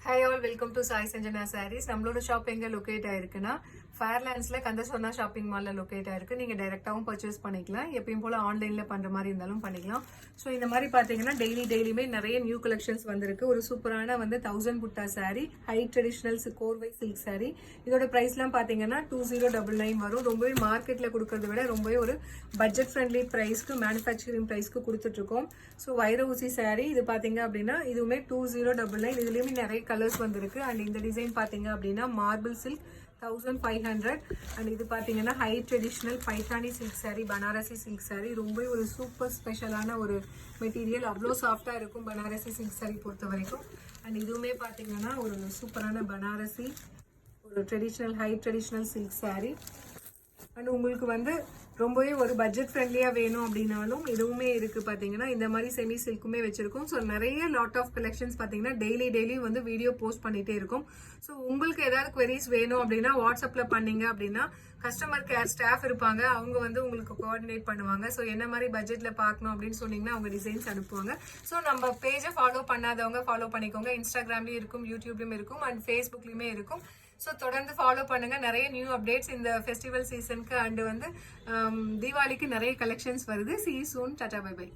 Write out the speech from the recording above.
Hi all, welcome to Sai Sanjana sarees. நம்மளோட shop எங்கே locate ஆயிருக்குன்னா ஃபேர்லேண்ட்ஸில் கந்தசோனா ஷாப்பிங் மாலில் லொக்கேட் ஆயிருக்கு. நீங்கள் டைரெக்டாகவும் பர்ச்சேஸ் பண்ணிக்கலாம், எப்பயும் போல் ஆன்லைனில் பண்ணுற மாதிரி இருந்தாலும் பண்ணிக்கலாம். ஸோ இந்த மாதிரி பார்த்தீங்கன்னா டெய்லியுமே நிறைய நியூ கலெக்ஷன்ஸ் வந்திருக்கு. ஒரு சூப்பரான 1000 புட்டா சாரீ, ஹை ட்ரெடிஷ்னல்ஸ் கோர்வை சில்க் சாரீ. இதோட ப்ரைஸ்லாம் பார்த்தீங்கன்னா 2099 வரும். ரொம்பவே மார்க்கெட்டில் கொடுக்கறத விட ரொம்பவே ஒரு பட்ஜெட் ஃப்ரெண்ட்லி ப்ரைஸ்க்கு, மேனுஃபேக்சரிங் ப்ரைஸ்க்கு கொடுத்துட்ருக்கோம். ஸோ வைர ஊசி சாரீ இது பார்த்தீங்க அப்படின்னா இதுவுமே 2099. இதுலேயுமே நிறைய கலர்ஸ் வந்திருக்கு. அண்ட் இந்த டிசைன் பார்த்தீங்க அப்படின்னா மார்பிள் சில்க் 1500. அண்ட் இது பார்த்தீங்கன்னா high traditional Paithani silk sari, Banarasi silk sari. ரொம்ப ஒரு சூப்பர் ஸ்பெஷலான ஒரு மெட்டீரியல், அவ்வளோ சாஃப்டாக இருக்கும் பனாரசி சில்க் சாரீ பொறுத்த வரைக்கும். அண்ட் இதுவுமே பார்த்தீங்கன்னா ஒரு சூப்பரான பனாரசி ஒரு traditional high traditional silk sari. And உங்களுக்கு ரொம்பவே ஒரு பட்ஜெட் ஃப்ரெண்ட்லியாக வேணும் அப்படின்னாலும் இதுவுமே இருக்குது. பார்த்தீங்கன்னா இந்த மாதிரி செமி சில்க்குமே வச்சுருக்கோம். ஸோ நிறைய லாட் ஆஃப் கலெக்ஷன்ஸ் பார்த்தீங்கன்னா டெய்லி வீடியோ போஸ்ட் பண்ணிகிட்டே இருக்கும். ஸோ உங்களுக்கு ஏதாவது queries வேணும் அப்படின்னா வாட்ஸ்அப்பில் பண்ணீங்க அப்படின்னா கஸ்டமர் கேர் ஸ்டாஃப் இருப்பாங்க. அவங்க உங்களுக்கு கோஆர்டினேட் பண்ணுவாங்க. ஸோ என்ன மாதிரி பட்ஜெட்டில் பார்க்கணும் அப்படின்னு சொன்னீங்கன்னா அவங்க டிசைன்ஸ் அனுப்புவாங்க. ஸோ நம்ம பேஜை ஃபாலோ பண்ணாதவங்க ஃபாலோ பண்ணிக்கோங்க. இன்ஸ்டாகிராம்லேயும் இருக்கும், யூடியூப்லேயும் இருக்கும், அண்ட் ஃபேஸ்புக்லேயுமே இருக்கும். ஸோ தொடர்ந்து ஃபாலோ பண்ணுங்க. நிறைய நியூ அப்டேட்ஸ் இந்த ஃபெஸ்டிவல் சீசனுக்கு அண்ட் தீபாவளிக்கு நிறைய கலெக்ஷன்ஸ் வருது. See you soon. Tata, bye by.